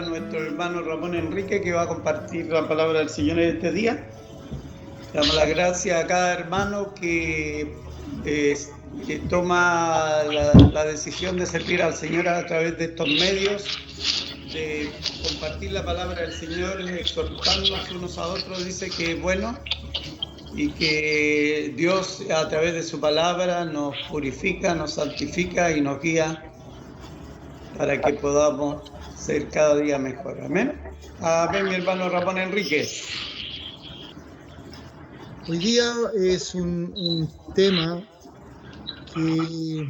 nuestro hermano Ramón Enrique, que va a compartir la palabra del Señor en este día. Damos las gracias a cada hermano que toma la decisión de servir al Señor a través de estos medios, de compartir la palabra del Señor, exhortarnos unos a otros. Dice que es bueno y que Dios a través de su palabra nos purifica, nos santifica y nos guía para que podamos ser cada día mejor. Amén. Amén, mi hermano Ramón Enrique. Hoy día es un tema que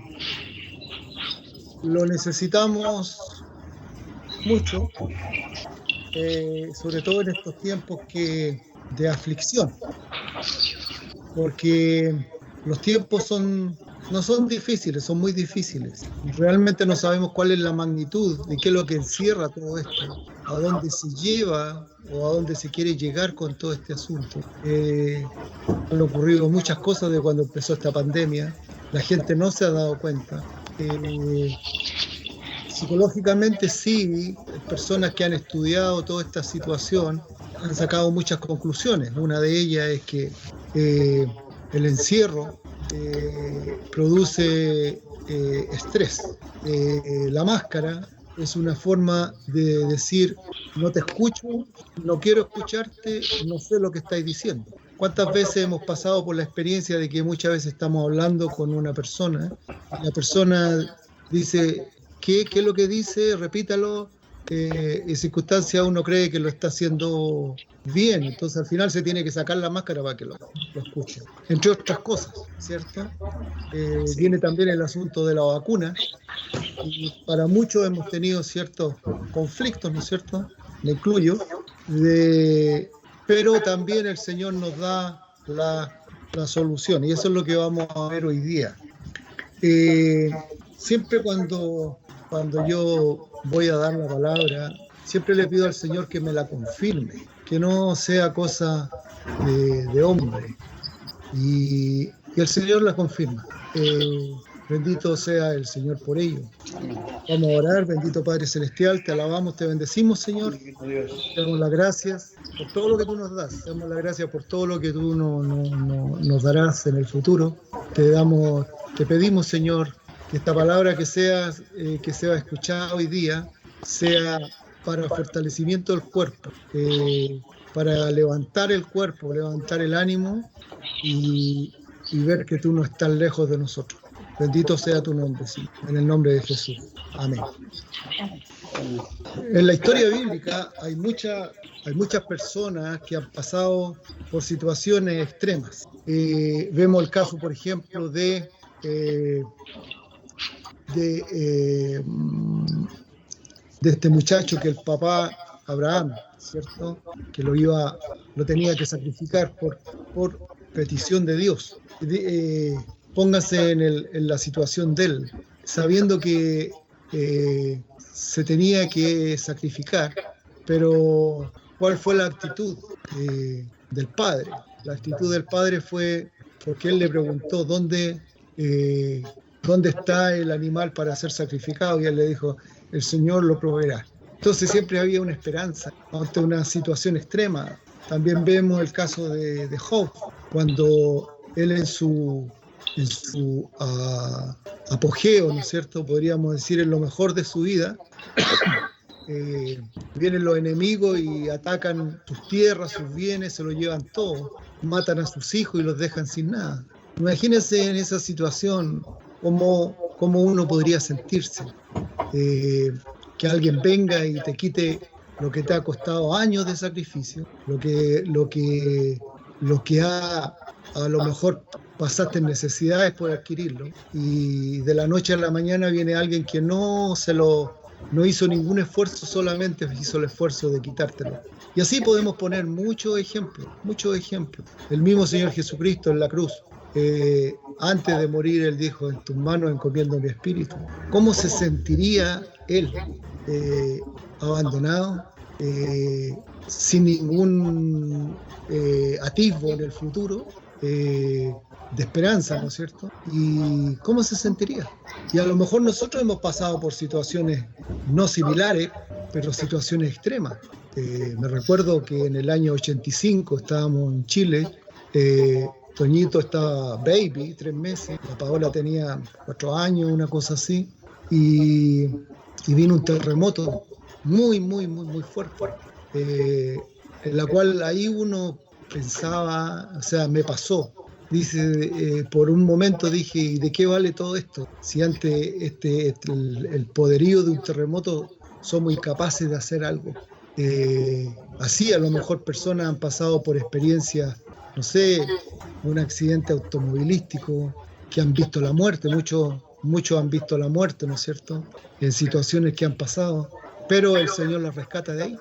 lo necesitamos mucho, sobre todo en estos tiempos de aflicción, porque los tiempos no son difíciles, son muy difíciles. Realmente no sabemos cuál es la magnitud de qué es lo que encierra todo esto, a dónde se lleva o a dónde se quiere llegar con todo este asunto. Han ocurrido muchas cosas de cuando empezó esta pandemia. La gente no se ha dado cuenta. Psicológicamente sí, personas que han estudiado toda esta situación han sacado muchas conclusiones. Una de ellas es que el encierro produce estrés. La máscara es una forma de decir: no te escucho, no quiero escucharte, no sé lo que estáis diciendo. ¿Cuántas veces hemos pasado por la experiencia de que muchas veces estamos hablando con una persona y la persona dice: ¿qué es lo que dice? Repítalo. En circunstancias uno cree que lo está haciendo bien, entonces al final se tiene que sacar la máscara para que lo escuche, entre otras cosas, ¿cierto? Sí. Viene también el asunto de la vacuna, y para muchos hemos tenido ciertos conflictos, ¿no es cierto? Me incluyo, pero también el Señor nos da la solución, y eso es lo que vamos a ver hoy día. Siempre cuando yo voy a dar la palabra, siempre le pido al Señor que me la confirme, que no sea cosa de hombre. Y el Señor la confirma. Bendito sea el Señor por ello. Vamos a orar. Bendito Padre Celestial, te alabamos, te bendecimos, Señor. Te damos las gracias por todo lo que tú nos das. Te damos las gracias por todo lo que tú nos darás en el futuro. Te pedimos, Señor, que esta palabra que sea escuchada hoy día sea para fortalecimiento del cuerpo, para levantar el cuerpo, levantar el ánimo y ver que tú no estás lejos de nosotros. Bendito sea tu nombre, sí, en el nombre de Jesús. Amén. En la historia bíblica hay muchas personas que han pasado por situaciones extremas. Vemos el caso, por ejemplo, de este muchacho que el papá Abraham, ¿cierto?, que lo tenía que sacrificar por petición de Dios. Póngase en la situación de él, sabiendo que se tenía que sacrificar, pero ¿cuál fue la actitud del padre? La actitud del padre fue porque él le preguntó ¿dónde está el animal para ser sacrificado? Y él le dijo: el Señor lo proveerá. Entonces siempre había una esperanza ante una situación extrema. También vemos el caso de Job, cuando él en su apogeo, ¿no es cierto?, podríamos decir en lo mejor de su vida, vienen los enemigos y atacan sus tierras, sus bienes, se lo llevan todo, matan a sus hijos y los dejan sin nada. Imagínense en esa situación cómo uno podría sentirse, que alguien venga y te quite lo que te ha costado años de sacrificio, lo que a lo mejor pasaste necesidades por adquirirlo, y de la noche a la mañana viene alguien que no hizo ningún esfuerzo, solamente hizo el esfuerzo de quitártelo. Y así podemos poner muchos ejemplos. El mismo Señor Jesucristo en la cruz, antes de morir, Él dijo: en tus manos encomiendo mi espíritu. ¿Cómo se sentiría Él? Abandonado, sin ningún atisbo en el futuro, de esperanza, ¿no es cierto? ¿Y cómo se sentiría? Y a lo mejor nosotros hemos pasado por situaciones no similares, pero situaciones extremas. Me recuerdo que en el año 85 estábamos en Chile, Toñito estaba baby, 3 meses, la Paola tenía 4 años, una cosa así, y vino un terremoto muy, muy, muy, muy fuerte, en la cual ahí uno pensaba, o sea, me pasó. Dice, por un momento dije, ¿y de qué vale todo esto? Si ante el poderío de un terremoto somos incapaces de hacer algo. Así a lo mejor personas han pasado por experiencias, no sé, un accidente automovilístico, que han visto la muerte, muchos han visto la muerte, ¿no es cierto? En situaciones que han pasado, pero el Señor las rescata de ahí.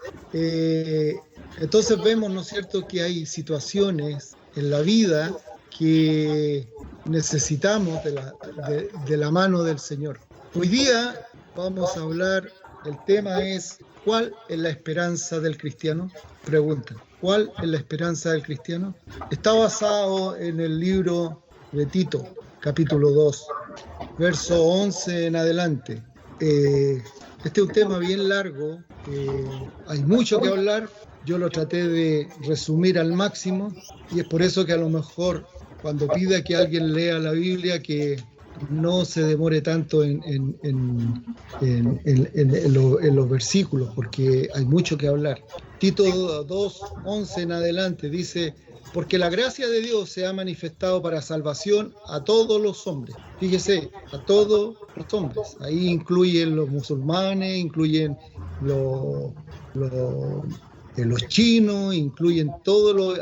Entonces vemos, ¿no es cierto?, que hay situaciones en la vida que necesitamos de la mano del Señor. Hoy día vamos a hablar, el tema es, ¿cuál es la esperanza del cristiano? Pregunta, ¿cuál es la esperanza del cristiano? Está basado en el libro de Tito, capítulo 2, verso 11 en adelante. Este es un tema bien largo, hay mucho que hablar, yo lo traté de resumir al máximo y es por eso que a lo mejor cuando pida que alguien lea la Biblia, que no se demore tanto en los versículos, porque hay mucho que hablar. Tito 2:11 en adelante dice, porque la gracia de Dios se ha manifestado para salvación a todos los hombres. Fíjese, a todos los hombres. Ahí incluyen los musulmanes, incluyen los chinos, incluyen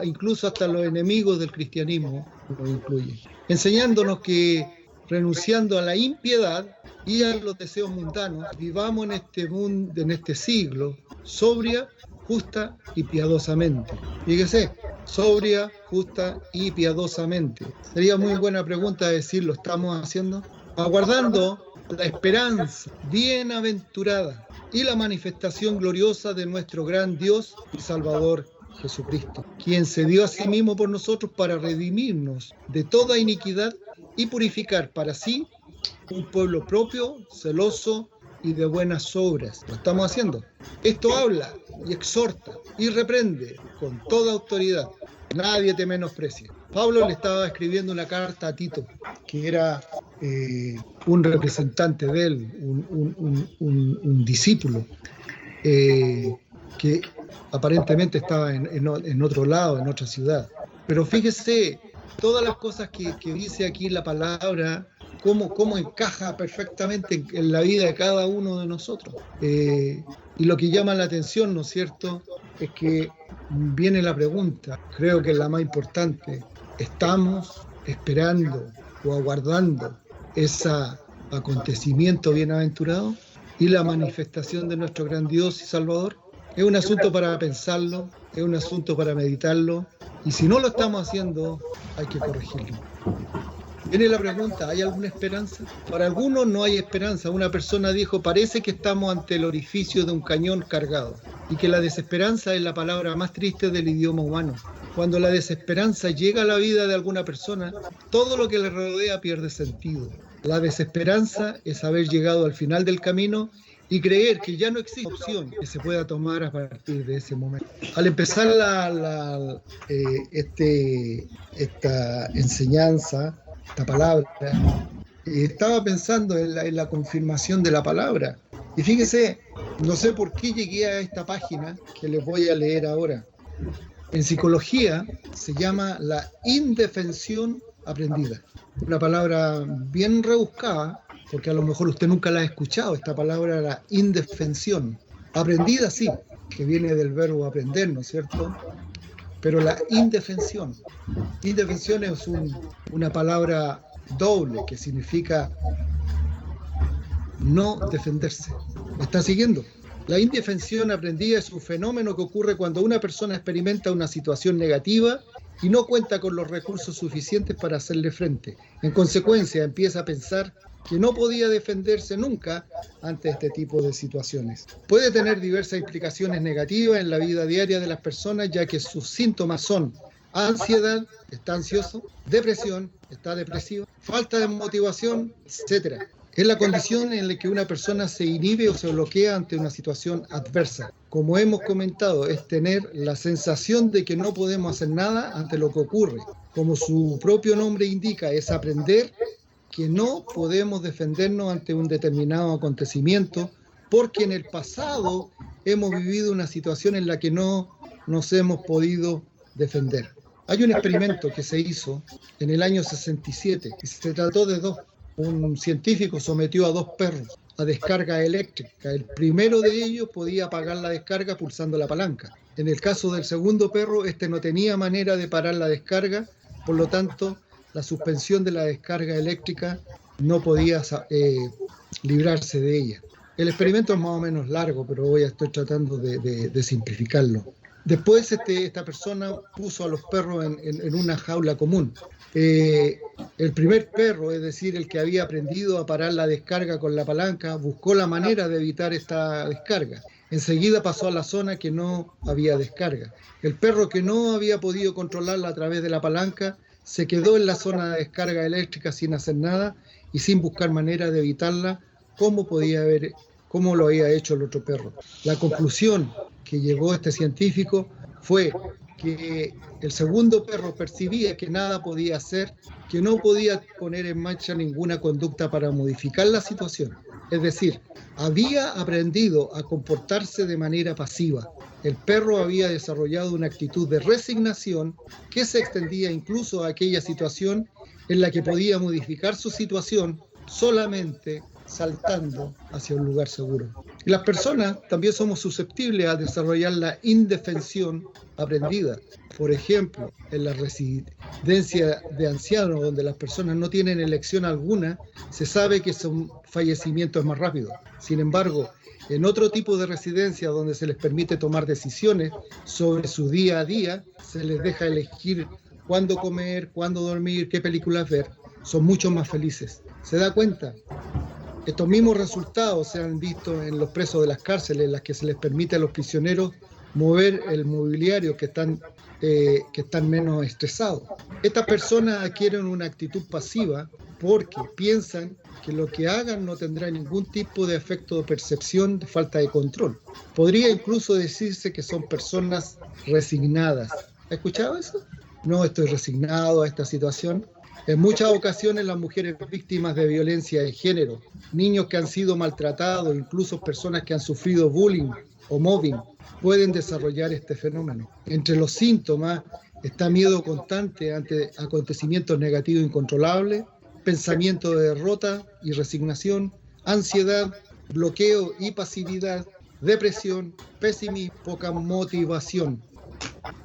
incluso hasta los enemigos del cristianismo, lo incluyen. Enseñándonos que renunciando a la impiedad y a los deseos mundanos, vivamos en este mundo, en este siglo, sobria, justa y piadosamente. Fíjese, sobria, justa y piadosamente. Sería muy buena pregunta decir, ¿lo estamos haciendo? Aguardando la esperanza bienaventurada y la manifestación gloriosa de nuestro gran Dios y Salvador Jesucristo, quien se dio a sí mismo por nosotros para redimirnos de toda iniquidad y purificar para sí un pueblo propio, celoso y de buenas obras. Lo estamos haciendo. Esto habla y exhorta y reprende con toda autoridad. Nadie te menosprecia. Pablo le estaba escribiendo una carta a Tito, que era un representante de él, un discípulo, que aparentemente estaba en otro lado, en otra ciudad. Pero fíjese, todas las cosas que dice aquí la palabra, cómo encaja perfectamente en la vida de cada uno de nosotros. Y lo que llama la atención, ¿no es cierto?, es que viene la pregunta, creo que es la más importante, ¿estamos esperando o aguardando ese acontecimiento bienaventurado y la manifestación de nuestro gran Dios y Salvador? Es un asunto para pensarlo, es un asunto para meditarlo, y si no lo estamos haciendo, hay que corregirlo. Viene la pregunta, ¿hay alguna esperanza? Para algunos no hay esperanza. Una persona dijo, parece que estamos ante el orificio de un cañón cargado, y que la desesperanza es la palabra más triste del idioma humano. Cuando la desesperanza llega a la vida de alguna persona, todo lo que le rodea pierde sentido. La desesperanza es haber llegado al final del camino y creer que ya no existe opción que se pueda tomar a partir de ese momento. Al empezar esta enseñanza, esta palabra, estaba pensando en la confirmación de la palabra. Y fíjese, no sé por qué llegué a esta página que les voy a leer ahora. En psicología se llama la indefensión aprendida. Una palabra bien rebuscada, porque a lo mejor usted nunca la ha escuchado, esta palabra, la indefensión. Aprendida sí, que viene del verbo aprender, ¿no es cierto? Pero la indefensión. Indefensión es una palabra doble que significa no defenderse. ¿Me está siguiendo? La indefensión aprendida es un fenómeno que ocurre cuando una persona experimenta una situación negativa y no cuenta con los recursos suficientes para hacerle frente. En consecuencia, empieza a pensar que no podía defenderse nunca ante este tipo de situaciones. Puede tener diversas implicaciones negativas en la vida diaria de las personas, ya que sus síntomas son ansiedad, está ansioso, depresión, está depresivo, falta de motivación, etc. Es la condición en la que una persona se inhibe o se bloquea ante una situación adversa. Como hemos comentado, es tener la sensación de que no podemos hacer nada ante lo que ocurre. Como su propio nombre indica, es aprender que no podemos defendernos ante un determinado acontecimiento porque en el pasado hemos vivido una situación en la que no nos hemos podido defender. Hay un experimento que se hizo en el año 67 y se trató de dos. Un científico sometió a 2 perros a descarga eléctrica. El primero de ellos podía apagar la descarga pulsando la palanca. En el caso del segundo perro, este no tenía manera de parar la descarga, por lo tanto, la suspensión de la descarga eléctrica no podía librarse de ella. El experimento es más o menos largo, pero hoy estoy tratando de simplificarlo. Después esta persona puso a los perros en una jaula común. El primer perro, es decir, el que había aprendido a parar la descarga con la palanca, buscó la manera de evitar esta descarga. Enseguida pasó a la zona que no había descarga. El perro que no había podido controlarla a través de la palanca se quedó en la zona de descarga eléctrica sin hacer nada y sin buscar manera de evitarla, como lo había hecho el otro perro. La conclusión que llegó este científico fue que el segundo perro percibía que nada podía hacer, que no podía poner en marcha ninguna conducta para modificar la situación. Es decir, había aprendido a comportarse de manera pasiva. El perro había desarrollado una actitud de resignación que se extendía incluso a aquella situación en la que podía modificar su situación solamente saltando hacia un lugar seguro. Y las personas también somos susceptibles a desarrollar la indefensión aprendida. Por ejemplo, en la residencia de ancianos, donde las personas no tienen elección alguna, se sabe que su fallecimiento es más rápido. Sin embargo, en otro tipo de residencia donde se les permite tomar decisiones sobre su día a día, se les deja elegir cuándo comer, cuándo dormir, qué películas ver, son mucho más felices. ¿Se da cuenta? Estos mismos resultados se han visto en los presos de las cárceles, en las que se les permite a los prisioneros mover el mobiliario que están menos estresados. Estas personas adquieren una actitud pasiva porque piensan que lo que hagan no tendrá ningún tipo de efecto de percepción de falta de control. Podría incluso decirse que son personas resignadas. ¿Ha escuchado eso? No estoy resignado a esta situación. En muchas ocasiones las mujeres víctimas de violencia de género, niños que han sido maltratados, incluso personas que han sufrido bullying o mobbing, pueden desarrollar este fenómeno. Entre los síntomas está miedo constante ante acontecimientos negativos incontrolables, pensamiento de derrota y resignación, ansiedad, bloqueo y pasividad, depresión, pesimismo, poca motivación.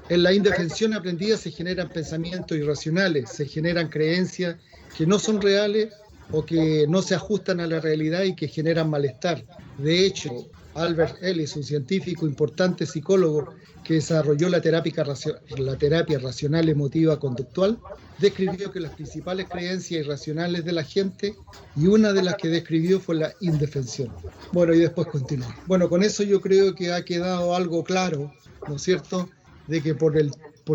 En la indefensión aprendida se generan pensamientos irracionales, se generan creencias que no son reales o que no se ajustan a la realidad y que generan malestar. De hecho, Albert Ellis, un científico importante psicólogo que desarrolló la terapia racional emotiva conductual, describió que las principales creencias irracionales de la gente, y una de las que describió fue la indefensión. Bueno, y después continúa. Bueno, con eso yo creo que ha quedado algo claro, ¿no es cierto?, de que por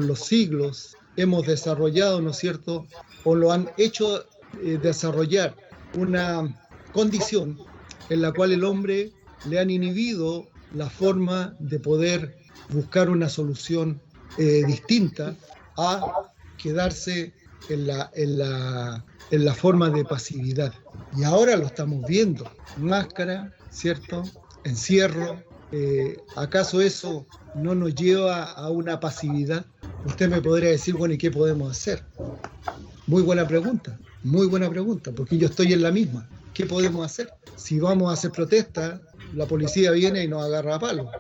los siglos hemos desarrollado, ¿no es cierto?, o lo han hecho desarrollar una condición en la cual el hombre le han inhibido la forma de poder buscar una solución distinta a quedarse en la forma de pasividad. Y ahora lo estamos viendo. Máscara, ¿cierto? Encierro. ¿Acaso eso no nos lleva a una pasividad? Usted me podría decir, bueno, ¿y qué podemos hacer? Muy buena pregunta, porque yo estoy en la misma. ¿Qué podemos hacer? Si vamos a hacer protesta, la policía viene y nos agarra a palo.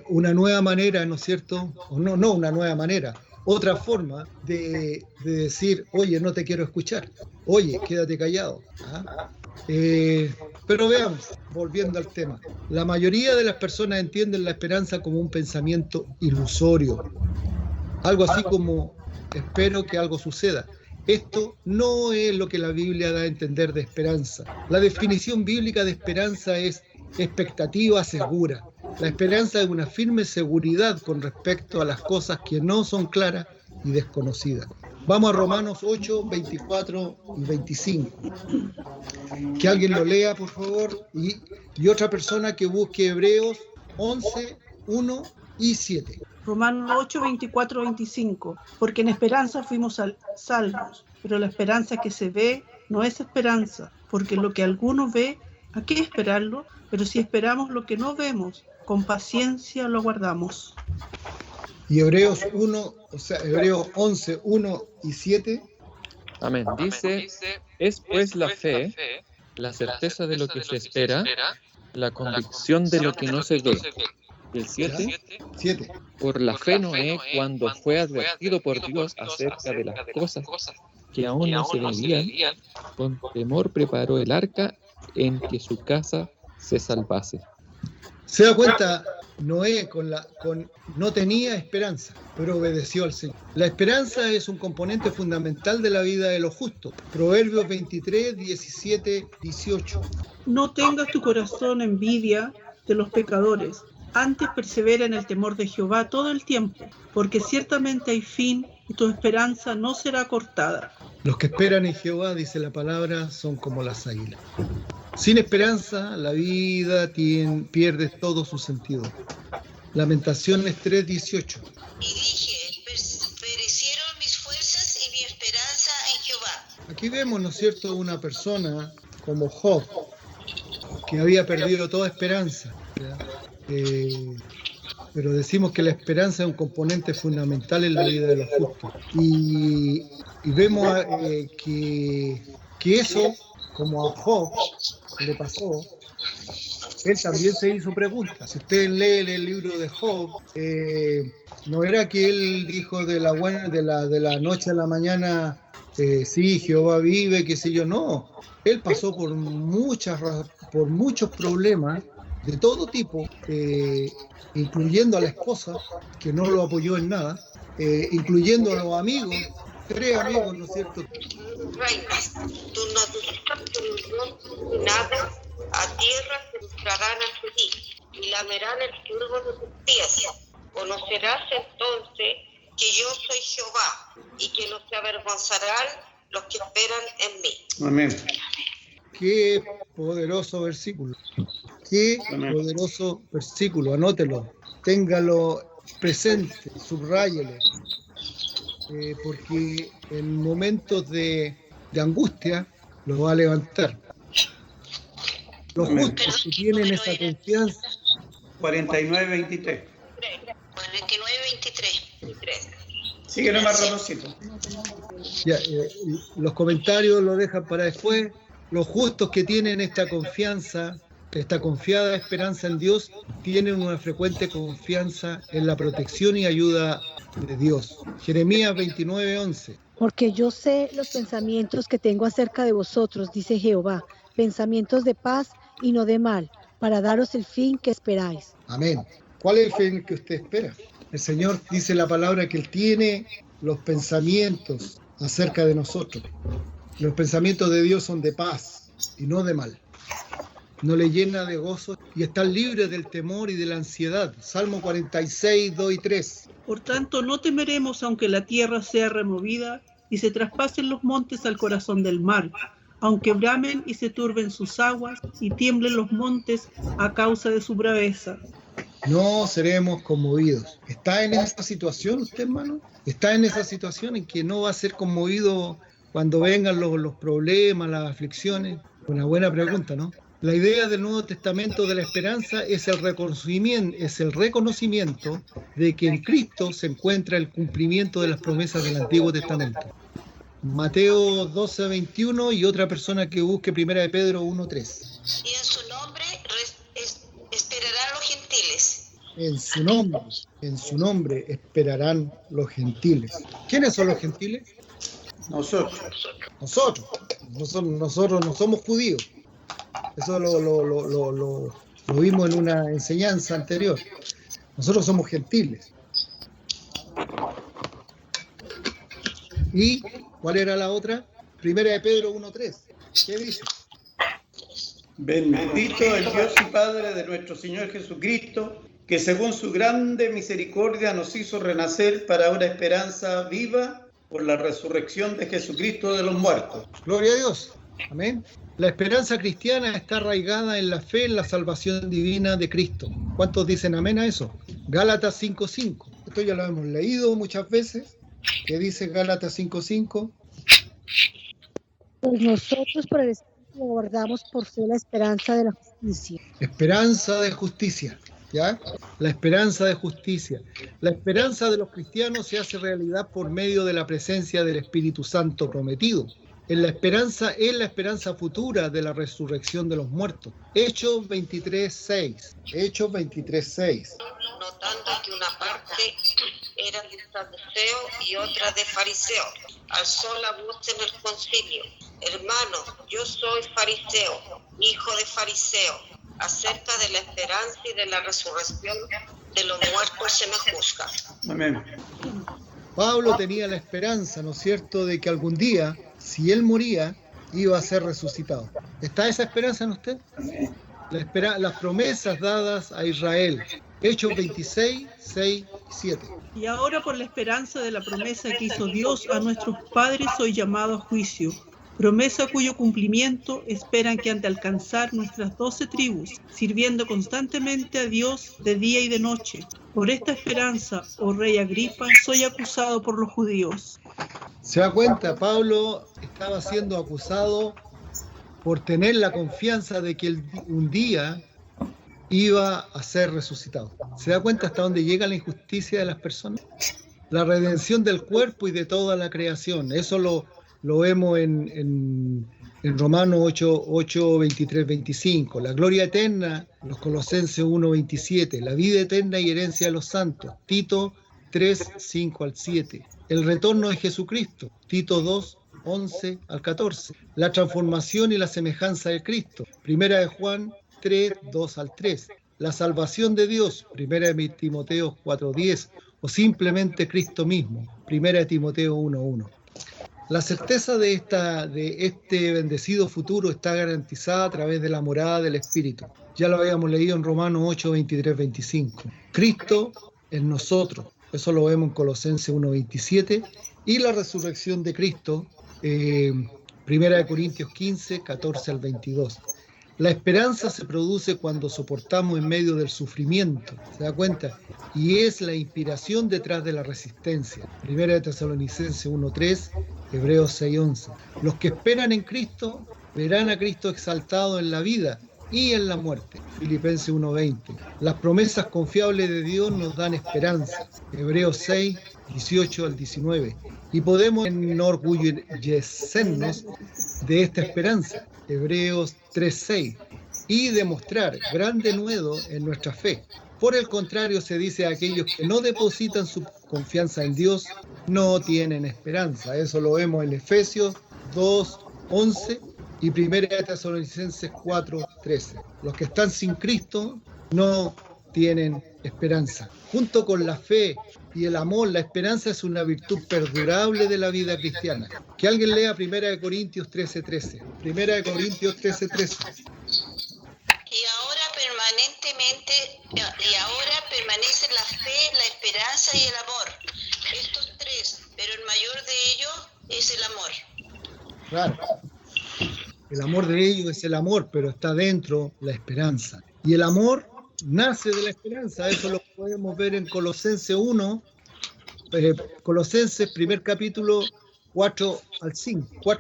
Una nueva manera, ¿no es cierto? O no una nueva manera, otra forma de decir, oye, no te quiero escuchar, oye, quédate callado. Pero veamos, volviendo al tema, la mayoría de las personas entienden la esperanza como un pensamiento ilusorio, algo así como espero que algo suceda. Esto no es lo que la Biblia da a entender de esperanza. La definición bíblica de esperanza es expectativa segura. La esperanza es una firme seguridad con respecto a las cosas que no son claras y desconocidas. Vamos a Romanos 8, 24 y 25. Que alguien lo lea, por favor, y otra persona que busque Hebreos 11, 1 y 7. Romanos 8, 24, 25. Porque en esperanza fuimos salvos, pero la esperanza que se ve no es esperanza, porque lo que alguno ve, ¿a qué esperarlo? Pero si esperamos lo que no vemos, con paciencia lo aguardamos. Y Hebreos 11, 1 y 7. Amén. Dice, es pues la fe, la certeza de lo que se espera, la convicción de lo que no se ve. Y el 7. Por la fe Noé, cuando fue advertido por Dios acerca de las cosas que aún no se veían, con temor preparó el arca en que su casa se salvase. Se da cuenta, Noé no tenía esperanza, pero obedeció al Señor. La esperanza es un componente fundamental de la vida de los justos. Proverbios 23, 17, 18. No tengas tu corazón envidia de los pecadores, antes persevera en el temor de Jehová todo el tiempo, porque ciertamente hay fin y tu esperanza no será cortada. Los que esperan en Jehová, dice la palabra, son como las águilas. Sin esperanza, la vida pierde todo su sentido. Lamentaciones 3:18. Y dije, perecieron mis fuerzas y mi esperanza en Jehová. Aquí vemos, ¿no es cierto?, una persona como Job, que había perdido toda esperanza. Pero decimos que la esperanza es un componente fundamental en la vida de los justos. Y vemos que eso, como a Job le pasó, él también se hizo preguntas. Si ustedes leen el libro de Job, no era que él dijo de la noche a la mañana, sí, Jehová vive, qué sé yo, no. Él pasó por muchos problemas de todo tipo, incluyendo a la esposa, que no lo apoyó en nada, incluyendo a los amigos, 3 amigos, ¿no es cierto? Reinas, tú no nada, a tierra se entrarán ante ti, y lamerán el polvo de tus pies. Conocerás entonces que yo soy Jehová, y que no se avergonzarán los que esperan en mí. Amén. Qué poderoso versículo. Qué poderoso versículo. Anótelo, téngalo presente, subráyelo. Porque en momentos de angustia lo va a levantar. Los justos que tienen esa confianza. 49-23. 49-23. Sigue nomás, Ramoncito. Ya, los comentarios lo dejan para después. Los justos que tienen esta confianza, esta confiada esperanza en Dios, tienen una frecuente confianza en la protección y ayuda de Dios. Jeremías 29:11. Porque yo sé los pensamientos que tengo acerca de vosotros, dice Jehová, pensamientos de paz y no de mal, para daros el fin que esperáis. Amén. ¿Cuál es el fin que usted espera? El Señor dice la palabra que Él tiene los pensamientos acerca de nosotros. Los pensamientos de Dios son de paz y no de mal. No le llena de gozo y están libres del temor y de la ansiedad. Salmo 46, 2 y 3. Por tanto, no temeremos aunque la tierra sea removida y se traspasen los montes al corazón del mar, aunque bramen y se turben sus aguas y tiemblen los montes a causa de su braveza. No seremos conmovidos. ¿Está en esa situación usted, hermano? ¿Está en esa situación en que no va a ser conmovido cuando vengan los problemas, las aflicciones? Una buena pregunta, ¿no? La idea del Nuevo Testamento de la esperanza es el reconocimiento de que en Cristo se encuentra el cumplimiento de las promesas del Antiguo Testamento. Mateo 12:21 y otra persona que busque 1 de Pedro 1:3. Y en su nombre esperarán los gentiles. En su nombre esperarán los gentiles. ¿Quiénes son los gentiles? Nosotros. Nosotros no somos judíos. Eso lo vimos en una enseñanza anterior. Nosotros somos gentiles. ¿Y cuál era la otra? 1 de Pedro 1:3. ¿Qué dice? Bendito el Dios y Padre de nuestro Señor Jesucristo, que según su grande misericordia nos hizo renacer para una esperanza viva por la resurrección de Jesucristo de los muertos. Gloria a Dios. Amén. La esperanza cristiana está arraigada en la fe en la salvación divina de Cristo. ¿Cuántos dicen amén a eso? Gálatas 5:5. Esto ya lo hemos leído muchas veces. ¿Qué dice Gálatas 5:5? Pues nosotros por el Espíritu guardamos por fe la esperanza de la justicia. Esperanza de justicia. ¿Ya? La esperanza de justicia. La esperanza de los cristianos se hace realidad por medio de la presencia del Espíritu Santo prometido. La esperanza es la esperanza futura de la resurrección de los muertos. Hechos 23:6. Hechos 23:6. Notando que una parte era de saduceo y otra de fariseo, alzó la voz en el concilio: hermanos, yo soy fariseo, hijo de fariseo. Acerca de la esperanza y de la resurrección de los muertos se me juzga. Amén. Pablo tenía la esperanza, ¿no es cierto?, de que algún día, si él moría, iba a ser resucitado. ¿Está esa esperanza en usted? Las promesas dadas a Israel. Hechos 26:6-7. Y ahora por la esperanza de la promesa que hizo Dios a nuestros padres soy llamado a juicio. Promesa cuyo cumplimiento esperan que han de alcanzar nuestras 12 tribus, sirviendo constantemente a Dios de día y de noche. Por esta esperanza, oh rey Agripa, soy acusado por los judíos. ¿Se da cuenta? Pablo estaba siendo acusado por tener la confianza de que un día iba a ser resucitado. ¿Se da cuenta hasta dónde llega la injusticia de las personas? La redención del cuerpo y de toda la creación. Eso lo vemos en Romanos 8, 23, 25. La gloria eterna, los Colosenses 1, 27. La vida eterna y herencia de los santos. Tito 3, 5 al 7. El retorno de Jesucristo. Tito 2, 11 al 14. La transformación y la semejanza de Cristo. Primera de Juan 3, 2 al 3. La salvación de Dios. Primera de Timoteo 4, 10. O simplemente Cristo mismo. Primera de Timoteo 1, 1. La certeza de este bendecido futuro está garantizada a través de la morada del Espíritu. Ya lo habíamos leído en Romanos 8, 23, 25. Cristo en nosotros. Eso lo vemos en Colosenses 1, 27. Y la resurrección de Cristo, 1 Corintios 15, 14 al 22. La esperanza se produce cuando soportamos en medio del sufrimiento, ¿se da cuenta? Y es la inspiración detrás de la resistencia. 1 Tesalonicenses 1:3, Hebreos 6:11. Los que esperan en Cristo verán a Cristo exaltado en la vida y en la muerte. Filipenses 1:20. Las promesas confiables de Dios nos dan esperanza. Hebreos 6, 18 al 19. Y podemos enorgullecernos de esta esperanza. Hebreos 3:6, y demostrar gran denuedo en nuestra fe. Por el contrario, se dice a aquellos que no depositan su confianza en Dios, no tienen esperanza. Eso lo vemos en Efesios 2:11 y 1 Tesalonicenses 4:13. Los que están sin Cristo no tienen esperanza. Junto con la fe y el amor, la esperanza es una virtud perdurable de la vida cristiana. Que alguien lea 1 Corintios 13:13. 1 Corintios 13:13. Y ahora permanecen la fe, la esperanza y el amor. Estos tres, pero el mayor de ellos es el amor. Claro. El amor de ellos es el amor, pero está dentro la esperanza. Y el amor nace de la esperanza. Eso lo podemos ver en Colosenses 1, Colosenses primer capítulo 4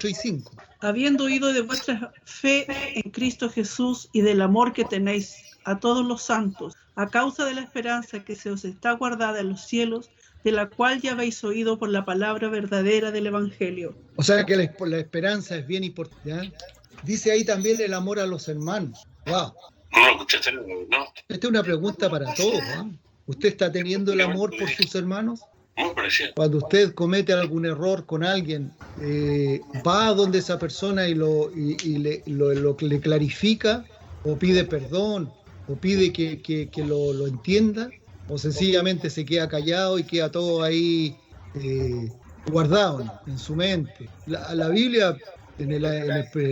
y 5. Habiendo oído de vuestra fe en Cristo Jesús y del amor que tenéis a todos los santos, a causa de la esperanza que se os está guardada en los cielos, de la cual ya habéis oído por la palabra verdadera del Evangelio. O sea que la esperanza es bien importante. Dice ahí también el amor a los hermanos. ¡Wow! ¿No? Esta es una pregunta para todos, ¿no? ¿Usted está teniendo el amor por sus hermanos? Cuando usted comete algún error con alguien, va a donde esa persona y le clarifica, o pide perdón, o pide que lo entienda, o sencillamente se queda callado y queda todo ahí guardado en su mente. La Biblia en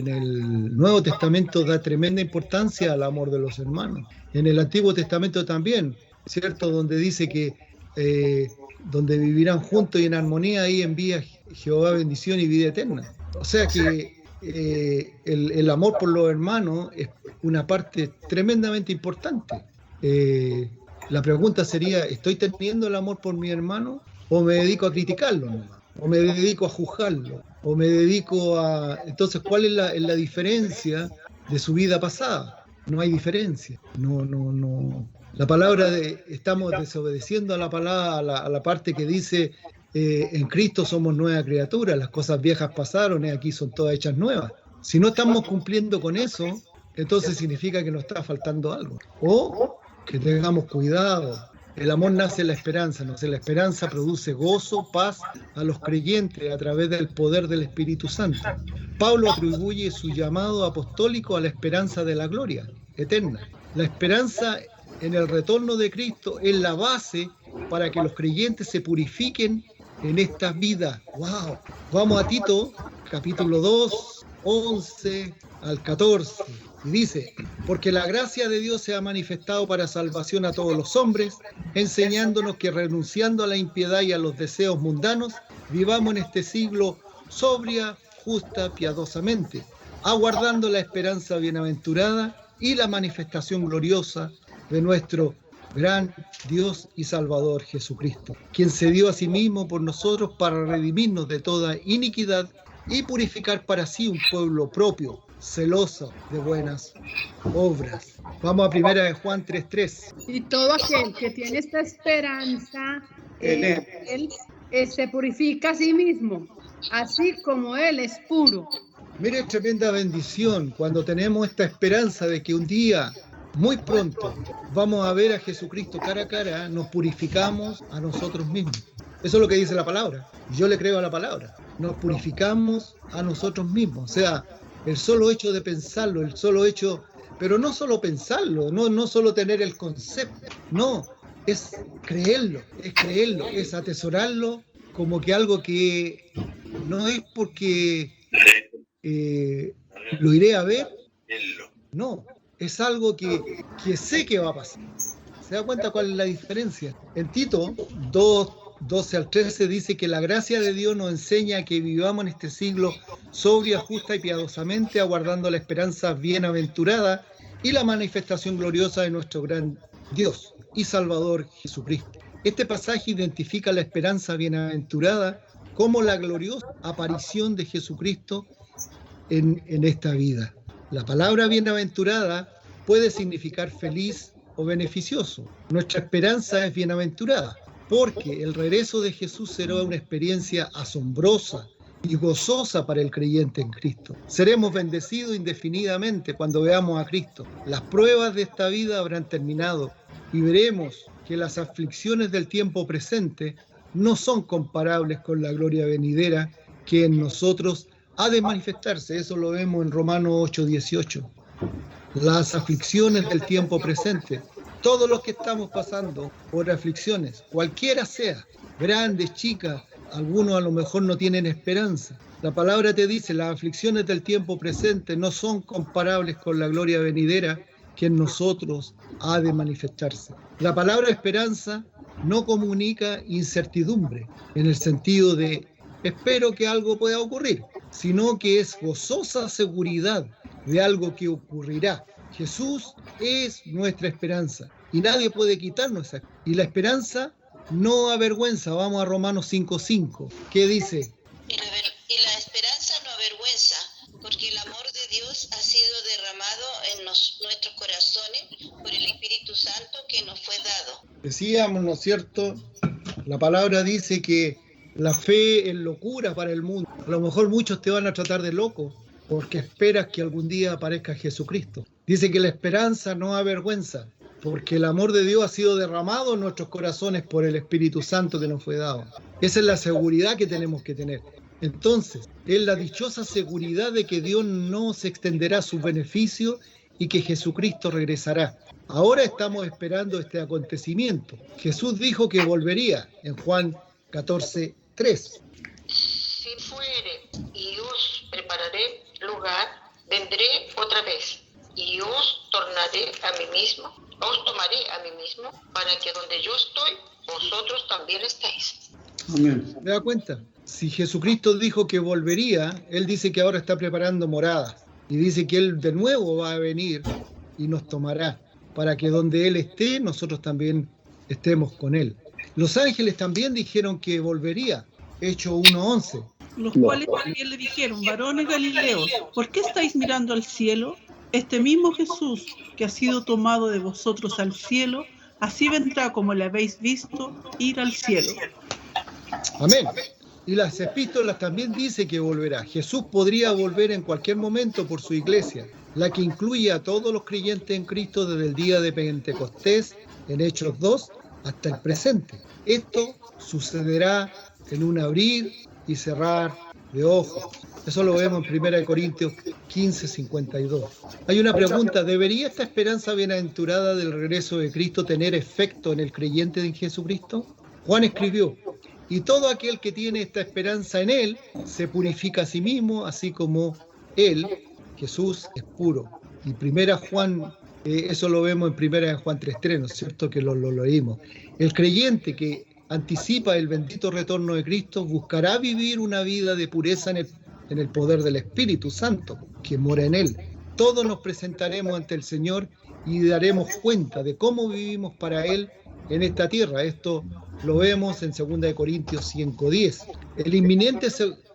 el Nuevo Testamento da tremenda importancia al amor de los hermanos. En el Antiguo Testamento también, ¿cierto? Donde dice que donde vivirán juntos y en armonía, ahí envía Jehová bendición y vida eterna. O sea que el amor por los hermanos es una parte tremendamente importante. La pregunta sería, ¿estoy teniendo el amor por mi hermano o me dedico a criticarlo nomás? ¿O me dedico a juzgarlo? ¿O me dedico a...? Entonces, ¿cuál es la diferencia de su vida pasada? No hay diferencia. No. La palabra estamos desobedeciendo a la palabra, a la parte que dice en Cristo somos nueva criatura, las cosas viejas pasaron y aquí son todas hechas nuevas. Si no estamos cumpliendo con eso, entonces significa que nos está faltando algo. O que tengamos cuidado. El amor nace en la esperanza, ¿no? La esperanza produce gozo, paz a los creyentes a través del poder del Espíritu Santo. Pablo atribuye su llamado apostólico a la esperanza de la gloria eterna. La esperanza en el retorno de Cristo es la base para que los creyentes se purifiquen en esta vida. ¡Wow! Vamos a Tito, capítulo 2, 11 al 14. Y dice, porque la gracia de Dios se ha manifestado para salvación a todos los hombres, enseñándonos que renunciando a la impiedad y a los deseos mundanos, vivamos en este siglo sobria, justa, piadosamente, aguardando la esperanza bienaventurada y la manifestación gloriosa de nuestro gran Dios y Salvador Jesucristo, quien se dio a sí mismo por nosotros para redimirnos de toda iniquidad y purificar para sí un pueblo propio, celoso de buenas obras. Vamos a 1 Juan 3:3. Y todo aquel que tiene esta esperanza, él se purifica a sí mismo, así como él es puro. Mire, tremenda bendición cuando tenemos esta esperanza de que un día, muy pronto, vamos a ver a Jesucristo cara a cara, nos purificamos a nosotros mismos. Eso es lo que dice la palabra. Yo le creo a la palabra. Nos purificamos a nosotros mismos. O sea, el solo hecho de pensarlo, el solo hecho, pero no solo pensarlo, no solo tener el concepto, no, es creerlo, es atesorarlo como que algo que no es porque lo iré a ver, no, es algo que sé que va a pasar. ¿Se da cuenta cuál es la diferencia? En Tito 2:12 al 13 dice que la gracia de Dios nos enseña que vivamos en este siglo sobria, justa y piadosamente, aguardando la esperanza bienaventurada y la manifestación gloriosa de nuestro gran Dios y Salvador Jesucristo. Este pasaje identifica la esperanza bienaventurada como la gloriosa aparición de Jesucristo en esta vida. La palabra bienaventurada puede significar feliz o beneficioso. Nuestra esperanza es bienaventurada, porque el regreso de Jesús será una experiencia asombrosa y gozosa para el creyente en Cristo. Seremos bendecidos indefinidamente cuando veamos a Cristo. Las pruebas de esta vida habrán terminado y veremos que las aflicciones del tiempo presente no son comparables con la gloria venidera que en nosotros ha de manifestarse. Eso lo vemos en Romanos 8:18. Las aflicciones del tiempo presente. Todos los que estamos pasando por aflicciones, cualquiera sea, grandes, chicas, algunos a lo mejor no tienen esperanza. La palabra te dice, las aflicciones del tiempo presente no son comparables con la gloria venidera que en nosotros ha de manifestarse. La palabra esperanza no comunica incertidumbre en el sentido de espero que algo pueda ocurrir, sino que es gozosa seguridad de algo que ocurrirá. Jesús es nuestra esperanza y nadie puede quitarnos esa. Y la esperanza no avergüenza. Vamos a Romanos 5:5. ¿Qué dice? Y la esperanza no avergüenza, porque el amor de Dios ha sido derramado en nuestros corazones por el Espíritu Santo que nos fue dado. Decíamos, ¿no es cierto? La palabra dice que la fe es locura para el mundo. A lo mejor muchos te van a tratar de loco porque esperas que algún día aparezca Jesucristo. Dice que la esperanza no avergüenza, porque el amor de Dios ha sido derramado en nuestros corazones por el Espíritu Santo que nos fue dado. Esa es la seguridad que tenemos que tener. Entonces, es la dichosa seguridad de que Dios nos extenderá sus beneficios y que Jesucristo regresará. Ahora estamos esperando este acontecimiento. Jesús dijo que volvería en Juan 14:3. Si fuere y os prepararé lugar, vendré otra vez y os tornaré a mí mismo, os tomaré a mí mismo, para que donde yo estoy, vosotros también estéis. Amén. ¿Me da cuenta? Si Jesucristo dijo que volvería, Él dice que ahora está preparando moradas. Y dice que Él de nuevo va a venir y nos tomará, para que donde Él esté, nosotros también estemos con Él. Los ángeles también dijeron que volvería. Hechos 1:11. Los cuales también le dijeron: varones galileos, ¿por qué estáis mirando al cielo? Este mismo Jesús que ha sido tomado de vosotros al cielo, así vendrá como le habéis visto ir al cielo. Amén. Y las epístolas también dice que volverá. Jesús podría volver en cualquier momento por su iglesia, la que incluye a todos los creyentes en Cristo desde el día de Pentecostés, en Hechos 2, hasta el presente. Esto sucederá en un abrir y cerrar de ojos. Eso lo vemos en 1 Corintios 15:52. Hay una pregunta: ¿debería esta esperanza bienaventurada del regreso de Cristo tener efecto en el creyente en Jesucristo? Juan escribió: y todo aquel que tiene esta esperanza en Él se purifica a sí mismo, así como Él, Jesús, es puro. Y 1 Juan, eso lo vemos en 1 Juan 3:3, ¿no es cierto? Que lo leímos. El creyente que anticipa el bendito retorno de Cristo buscará vivir una vida de pureza en el poder del Espíritu Santo, que mora en Él. Todos nos presentaremos ante el Señor y daremos cuenta de cómo vivimos para Él en esta tierra. Esto lo vemos en 2 Corintios 5:10. El inminente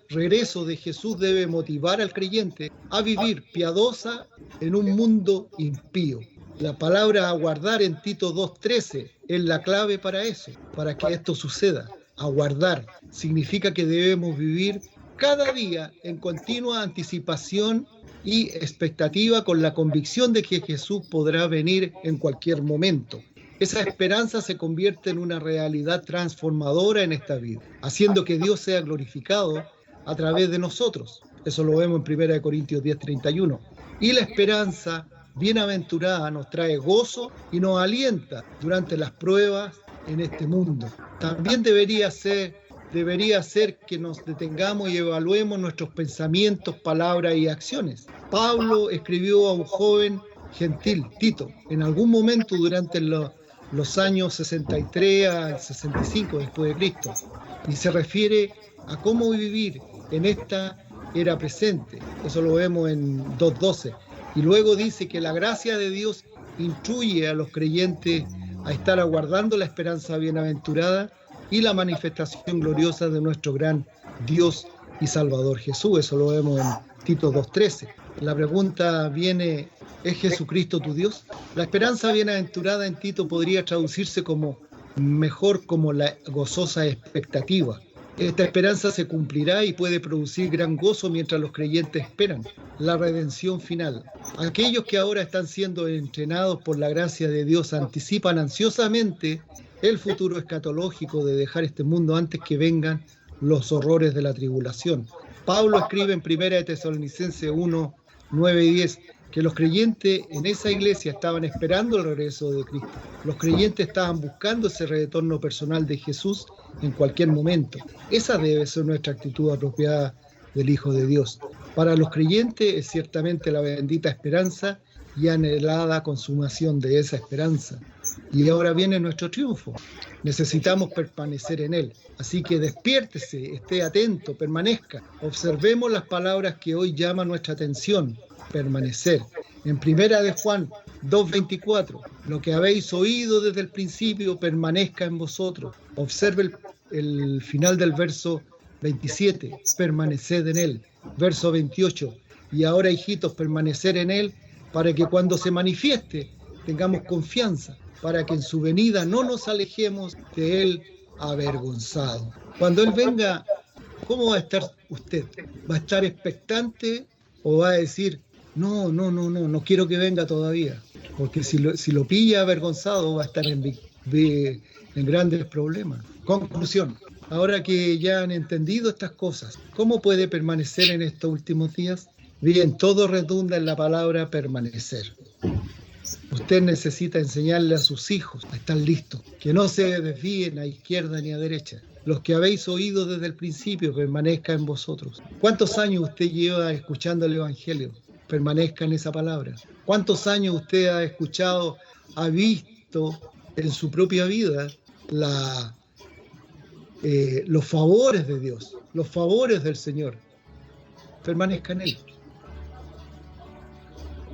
regreso de Jesús debe motivar al creyente a vivir piadosa en un mundo impío. La palabra aguardar en Tito 2:13 es la clave para eso, para que esto suceda. Aguardar significa que debemos vivir cada día en continua anticipación y expectativa, con la convicción de que Jesús podrá venir en cualquier momento. Esa esperanza se convierte en una realidad transformadora en esta vida, haciendo que Dios sea glorificado a través de nosotros. Eso lo vemos en 1 Corintios 10:31. Y la esperanza bienaventurada nos trae gozo y nos alienta durante las pruebas en este mundo. También debería ser que nos detengamos y evaluemos nuestros pensamientos, palabras y acciones. Pablo escribió a un joven gentil, Tito, en algún momento durante los años 63 al 65 después de Cristo, y se refiere a cómo vivir en esta era presente. Eso lo vemos en 2:12. Y luego dice que la gracia de Dios instruye a los creyentes a estar aguardando la esperanza bienaventurada y la manifestación gloriosa de nuestro gran Dios y Salvador Jesús. Eso lo vemos en Tito 2:13. La pregunta viene: ¿es Jesucristo tu Dios? La esperanza bienaventurada en Tito podría traducirse como la gozosa expectativa. Esta esperanza se cumplirá y puede producir gran gozo mientras los creyentes esperan la redención final. Aquellos que ahora están siendo entrenados por la gracia de Dios anticipan ansiosamente el futuro escatológico de dejar este mundo antes que vengan los horrores de la tribulación. Pablo escribe en 1 Tesalonicenses 1:9-10 que los creyentes en esa iglesia estaban esperando el regreso de Cristo. Los creyentes estaban buscando ese retorno personal de Jesús en cualquier momento. Esa debe ser nuestra actitud apropiada del Hijo de Dios. Para los creyentes es ciertamente la bendita esperanza y anhelada consumación de esa esperanza. Y ahora viene nuestro triunfo. Necesitamos permanecer en Él. Así que despiértese, esté atento, permanezca. Observemos las palabras que hoy llaman nuestra atención. Permanecer. En 1 de Juan 2:24, lo que habéis oído desde el principio permanezca en vosotros. Observe el final del verso 27, permaneced en Él. Verso 28, y ahora, hijitos, permanecer en Él, para que cuando se manifieste tengamos confianza, para que en su venida no nos alejemos de Él avergonzados. Cuando Él venga, ¿cómo va a estar usted? ¿Va a estar expectante o va a decir: no quiero que venga todavía? Porque si lo pilla avergonzado va a estar en grandes problemas. Conclusión: ahora que ya han entendido estas cosas, ¿cómo puede permanecer en estos últimos días? Bien, todo redunda en la palabra permanecer. Usted necesita enseñarle a sus hijos a estar listos, que no se desvíen a izquierda ni a derecha. Los que habéis oído desde el principio permanezca en vosotros. ¿Cuántos años usted lleva escuchando el Evangelio? permanezca en esa palabra. ¿Cuántos años usted ha escuchado, ha visto en su propia vida los favores de Dios, los favores del Señor? Permanezca en Él.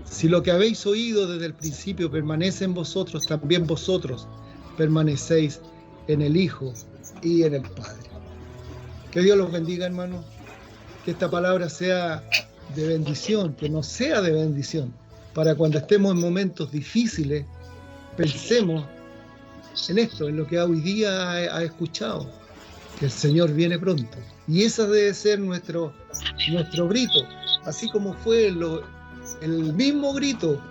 Si lo que habéis oído desde el principio permanece en vosotros, también vosotros permanecéis en el Hijo y en el Padre. Que Dios los bendiga, hermanos. Que esta palabra sea de bendición, que nos sea de bendición, para cuando estemos en momentos difíciles, pensemos en esto, en lo que hoy día ha escuchado, que el Señor viene pronto. Y ese debe ser nuestro grito, así como fue el mismo grito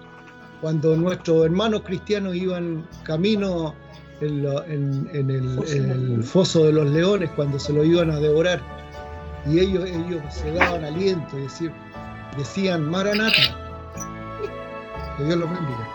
cuando nuestros hermanos cristianos iban camino en el foso de los leones, cuando se lo iban a devorar, y ellos se daban aliento y decían Maranatha. Que Dios los bendiga.